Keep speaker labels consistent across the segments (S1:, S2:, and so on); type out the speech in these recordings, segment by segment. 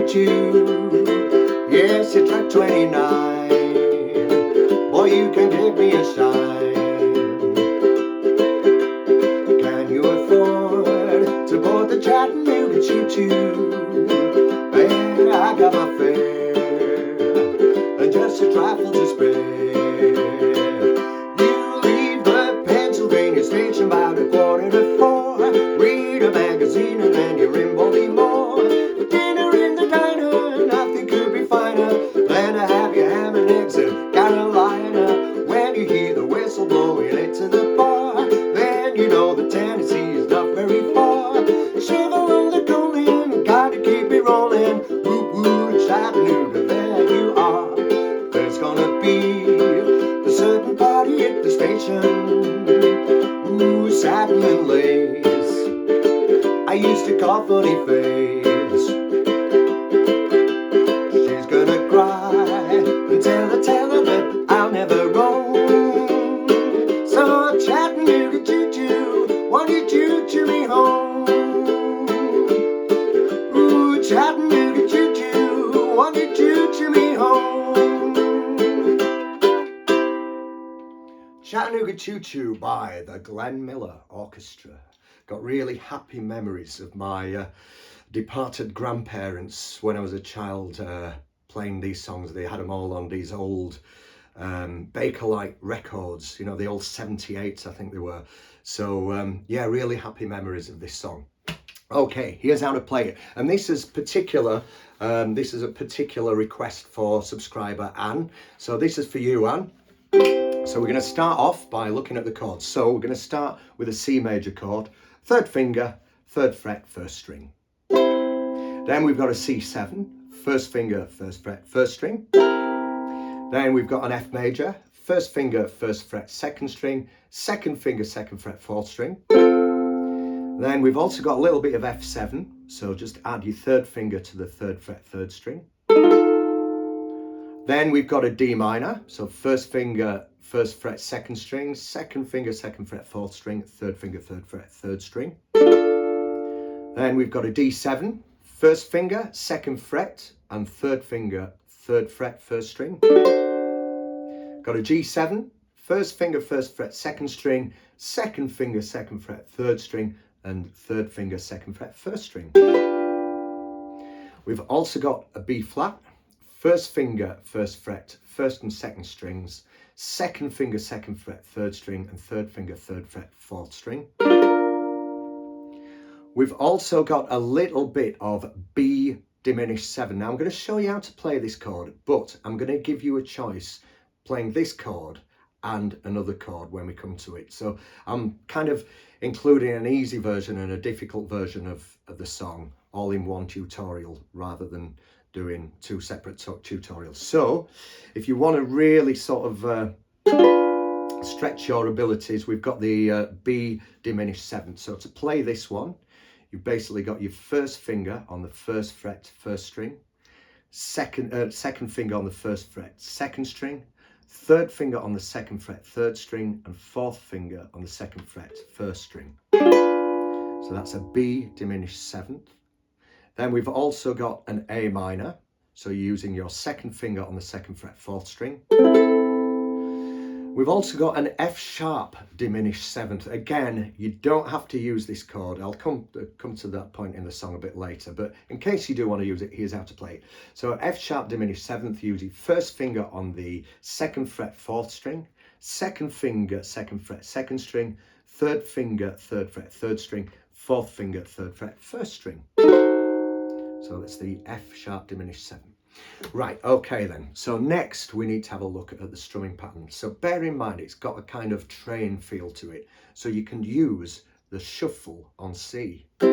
S1: Choo-Choo. Yes, it's track 29. Boy, you can give me a sign. Can you afford to board the Chattanooga Choo-Choo? Yeah, I got my fare and just a trifle to spare. You leave the Pennsylvania station about 3:45. Read a magazine and then you're in Baltimore. Dinner in the diner, nothing could be finer than to have your ham and eggs in Carolina. When you hear the whistle blowing into the bar, then you know that Tennessee is not very far. Shovel on the coaling, gotta keep it rolling. Woo woo, Chattanooga, there you are. There's gonna be a certain party at the station. Ooh, satin and lace, I used to call funny face. She's gonna cry and tell her that I'll never roam. So Chattanooga Choo-Choo, won't you choo-choo me home? Ooh, Chattanooga Choo-Choo, won't you choo-choo me home? Chattanooga Choo-Choo by the Glenn Miller Orchestra. Got really happy memories of my departed grandparents when I was a child playing these songs. They had them all on these old Bakelite records, you know, the old 78s I think they were. So yeah, really happy memories of this song. Okay, here's how to play it. And this is a particular request for subscriber Anne. So this is for you, Anne. So we're going to start off by looking at the chords. So we're going to start with a C major chord, third finger, third fret, first string. Then we've got a C7, first finger, first fret, first string. Then we've got an F major, first finger, first fret, second string, second finger, second fret, fourth string. Then we've also got a little bit of F7, so just add your third finger to the third fret, third string. Then we've got a D minor, so first finger, first fret, second string, second finger, second fret, fourth string, third finger, third fret, third string. Then we've got a D7, first finger, second fret, and third finger, third fret, first string. Got a G7, first finger, first fret, second string, second finger, second fret, third string, and third finger, second fret, first string. We've also got a B flat, first finger, first fret, first and second strings, second finger, second fret, third string, and third finger, third fret, fourth string. We've also got a little bit of B diminished 7. Now I'm going to show you how to play this chord, but I'm going to give you a choice playing this chord and another chord when we come to it. So I'm kind of including an easy version and a difficult version of the song all in one tutorial rather than doing two separate tutorials. So if you want to really sort of stretch your abilities, we've got the B diminished 7. So to play this one, you've basically got your first finger on the first fret, first string, second finger on the first fret, second string, third finger on the second fret, third string, and fourth finger on the second fret, first string. So that's a B diminished 7th. Then we've also got an A minor, so you're using your second finger on the second fret, fourth string. We've also got an F sharp diminished 7th. Again, you don't have to use this chord. I'll come to that point in the song a bit later, but in case you do want to use it, here's how to play it. So F sharp diminished 7th, using first finger on the second fret, fourth string, second finger, second fret, second string, third finger, third fret, third string, fourth finger, third fret, first string. So that's the F sharp diminished 7. Right, okay then. So next we need to have a look at the strumming pattern. So bear in mind it's got a kind of train feel to it. So you can use the shuffle on C. So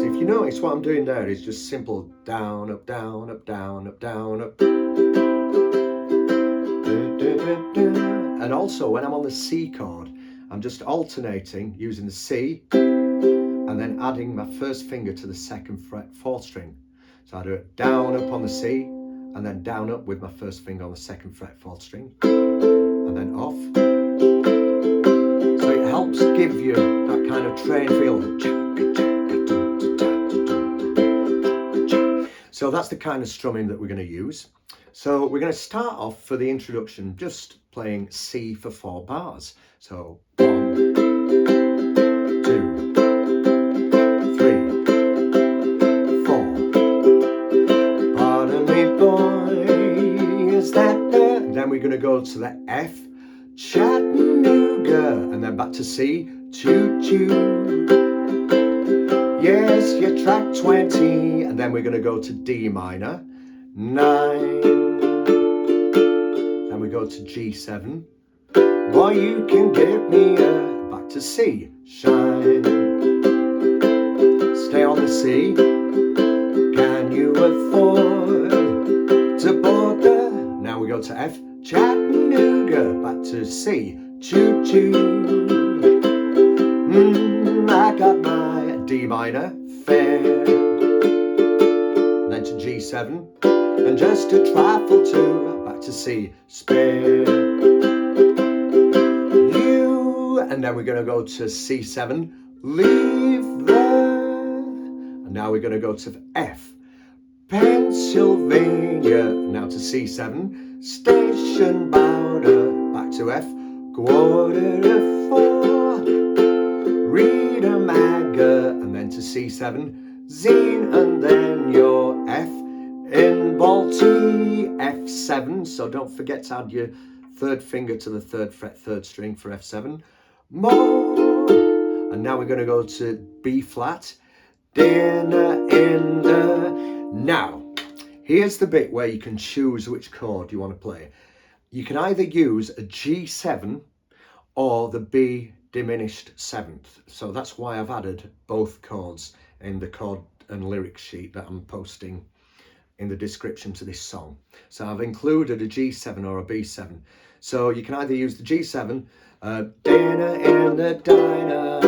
S1: if you notice what I'm doing there is just simple down, up, down, up, down, up, down, up. And also when I'm on the C chord, I'm just alternating using the C and then adding my first finger to the second fret, fourth string. So I do it down, up on the C, and then down, up with my first finger on the second fret, fourth string, and then off. So it helps give you that kind of train feel. So that's the kind of strumming that we're going to use. So we're going to start off for the introduction just playing C for 4 bars. So 1, 2, 3, 4. Pardon me, boy, is that there? Then we're going to go to the F, Chattanooga, and then back to C, Choo-Choo. Yes, you're track 20, and then we're going to go to D minor, 9. Then we go to G7. Boy, you can give me a, back to C, shine. Stay on the C. Can you afford to bother? Now we go to F, Chattanooga, back to C, Choo-Choo. I got my D minor, fair. Then to G7, and just a trifle too, back to C, spare. You, and then we're going to go to C7, leave there. And now we're going to go to F, Pennsylvania. Now to C7, station bout, back to F, quarter to 4. Read a maga, and then to C7, zine, and then your F in Balti, F7. So don't forget to add your 3rd finger to the 3rd fret, 3rd string for F7. Mo, and now we're going to go to B flat, dinner in the. Now, here's the bit where you can choose which chord you want to play. You can either use a G7 or the B diminished 7th. So that's why I've added both chords in the chord and lyric sheet that I'm posting in the description to this song. So I've included a G7 or a B7. So you can either use the G7, dinner in the diner,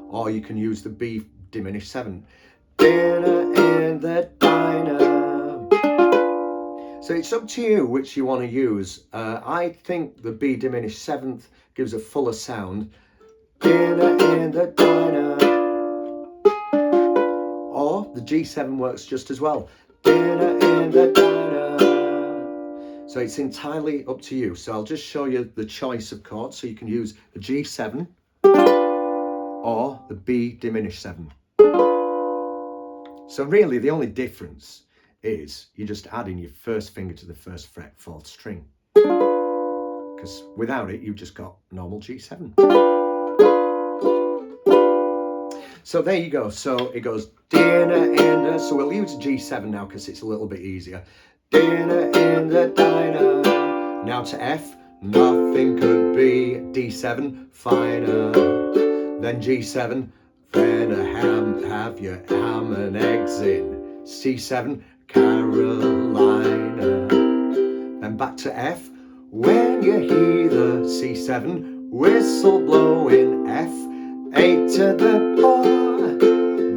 S1: or you can use the B diminished 7th, dinner in the diner. So it's up to you which you want to use. I think the B diminished 7th gives a fuller sound. Dinner in the diner. Or the G7 works just as well. Dinner in the diner. So it's entirely up to you. So I'll just show you the choice of chords. So you can use the G7 or the B diminished 7. So really the only difference is you're just adding your 1st finger to the 1st fret, 4th string. Because without it, you've just got normal G7. So there you go. So it goes dinner in the, so we'll use G7 now because it's a little bit easier. Dinner in the diner. Now to F, nothing could be D7 finer. Then G7, then a ham, have your ham and eggs in. C7, Carolina. Then back to F, when you hear the C7 whistle blowing, F, 8 to the bar,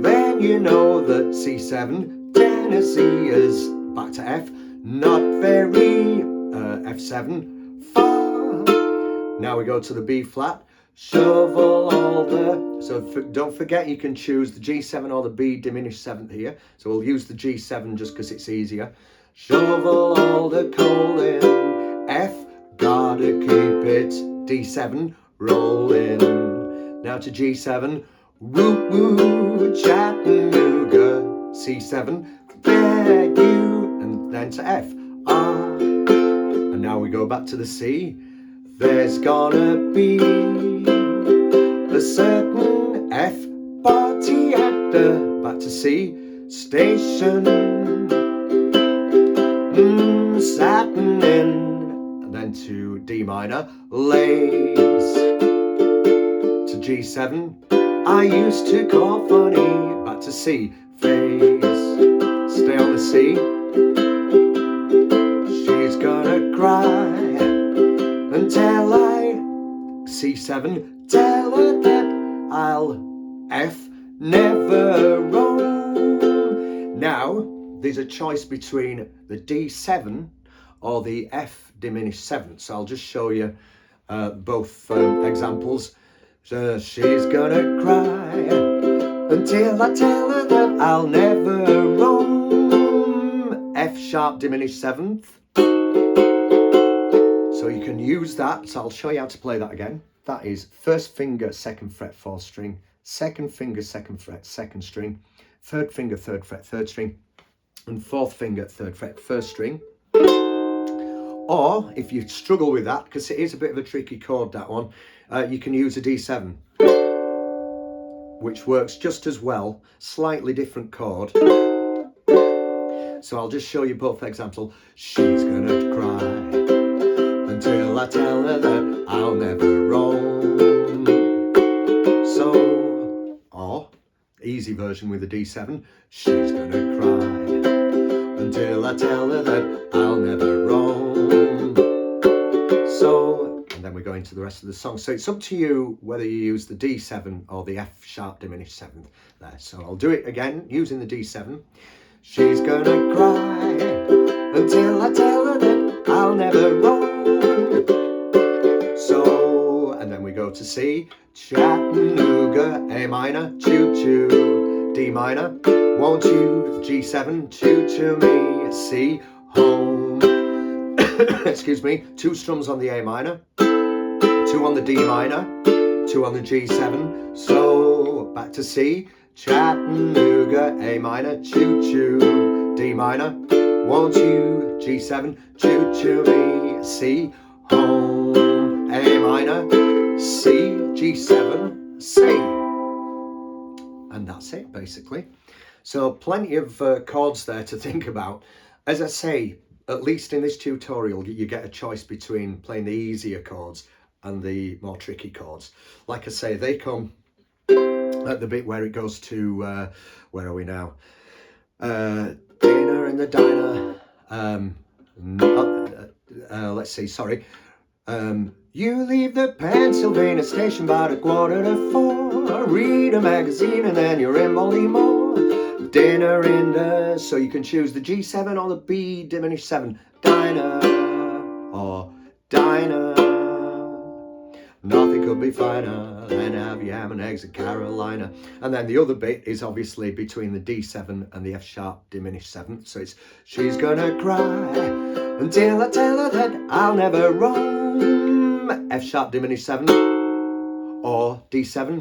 S1: then you know that C7, Tennessee is, back to F, not very, F7, far. Now we go to the B flat, shovel all the, so don't forget you can choose the G7 or the B diminished 7th here. So we'll use the G7 just because it's easier. Shovel all the coal in, F, gotta keep it, D7, rollin'. Now to G7, woo woo, Chattanooga, C7, beg you, and then to F, R. And now we go back to the C. There's gonna be a certain F party at the, back to C, station, satin in, and then to D minor, lays, to G7, I used to call funny, back to C, face, stay on the C, she's gonna cry, until I, C7, tell her that I'll F, never roam. Now, there's a choice between the D7 or the F diminished 7th. So I'll just show you both examples. So she's gonna cry until I tell her that I'll never roam. F sharp diminished seventh. So you can use that. So I'll show you how to play that again. That is first finger, second fret, fourth string, second finger, second fret, second string, third finger, third fret, third string, and fourth finger, third fret, first string. Or if you struggle with that, because it is a bit of a tricky chord, that one, you can use a D7, which works just as well, slightly different chord. So I'll just show you both examples. She's gonna cry until I tell her that I'll never roam. So, or easy version with a D7. She's gonna cry until I tell her that I'll never roam. So, and then we go into the rest of the song. So it's up to you whether you use the D7 or the F sharp diminished seventh there. So I'll do it again using the D7. She's gonna cry until I tell her that I'll never roam. So, and then we go to C. Chattanooga, A minor, choo-choo, D minor, won't you, G7, choo-choo me, C, home. Excuse me, 2 strums on the A minor, 2 on the D minor, 2 on the G7. So, back to C. Chattanooga, A minor, choo-choo, D minor, won't you, G7, choo-choo me, C, home, A minor, C, G7, C. And that's it, basically. So plenty of chords there to think about. As I say, at least in this tutorial, you get a choice between playing the easier chords and the more tricky chords. Like I say, they come at the bit where it goes to, where are we now? Dinner in the diner. Let's see, sorry. You leave the Pennsylvania station about 3:45. Read a magazine and then you're in Baltimore. Dinner in the... So you can choose the G7 or the B diminished 7. Diner or diner. Nothing could be finer than have yam and eggs in Carolina. And then the other bit is obviously between the D7 and the F sharp diminished 7th. So it's she's gonna cry until I tell her that I'll never roam. F sharp diminished 7 or D7.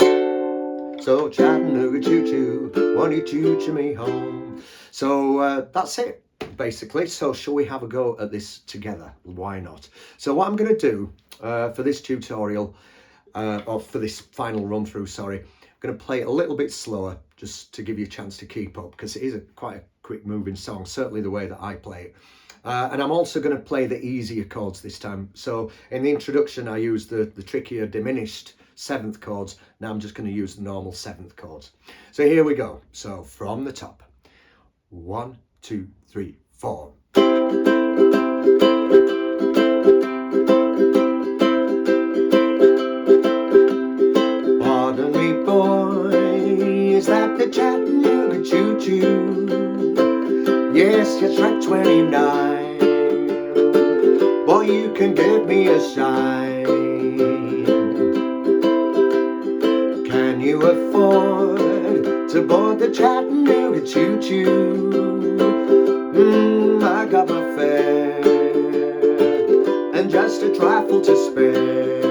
S1: So Chattanooga Choo-Choo, won't you choo-choo me home? So that's it, basically. So shall we have a go at this together? Why not? So what I'm going to do for this tutorial, or for this final run through, sorry, I'm going to play it a little bit slower just to give you a chance to keep up, because it is quite a quick moving song, certainly the way that I play it. And I'm also going to play the easier chords this time. So in the introduction I used the trickier diminished 7th chords. Now I'm just going to use the normal 7th chords. So here we go. So from the top. 1, 2, 3, 4. Pardon me, boy, is that the Chattanooga Choo-Choo? Yes, you're track 29. Boy, you can give me a shine. Can you afford to board the Chattanooga Choo-Choo? I got my fare and just a trifle to spare.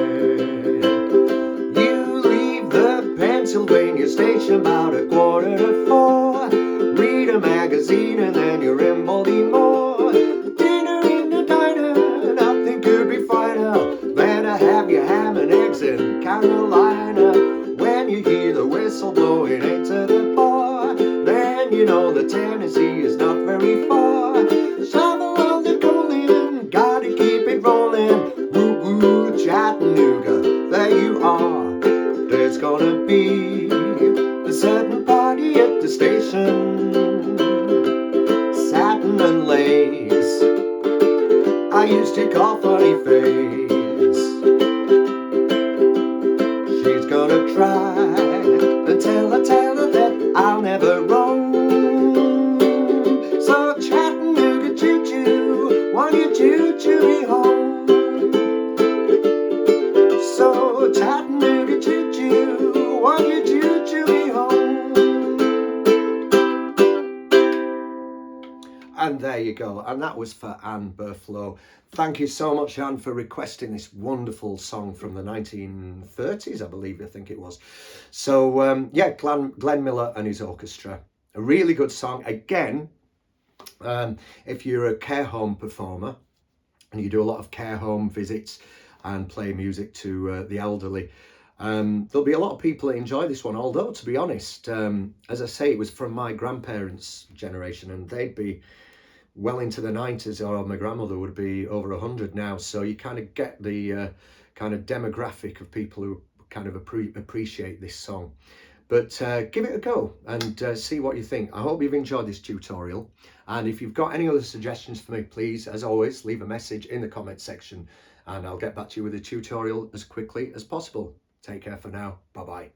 S1: You leave the Pennsylvania station about 3:45. Read a magazine and then you're in Baltimore. Dinner in the diner, nothing could be finer than to have your ham and eggs in Carolina. When you hear the whistle blowing into the bar, then you know that Tennessee is not very far. Shovel on the coaling, gotta keep it rolling. Woo woo, Chattanooga, there you are. There's gonna be a certain party at the station. Satin and lace, I used to call funny face. She's gonna try until I tell her that I'll never roam. So Chattanooga Choo-Choo, won't you choo-choo me home? there you go. And that was for Anne Burflow. Thank you so much, Anne, for requesting this wonderful song from the 1930s, I think it was. So, yeah, Glenn Miller and his orchestra. A really good song. Again, if you're a care home performer and you do a lot of care home visits and play music to the elderly, there'll be a lot of people that enjoy this one. Although, to be honest, as I say, it was from my grandparents' generation, and they'd be well into the 90s, or my grandmother would be over 100 now. So you kind of get the kind of demographic of people who kind of appreciate this song. But give it a go and see what you think. I hope you've enjoyed this tutorial. And if you've got any other suggestions for me, please, as always, leave a message in the comment section and I'll get back to you with a tutorial as quickly as possible. Take care for now. Bye-bye.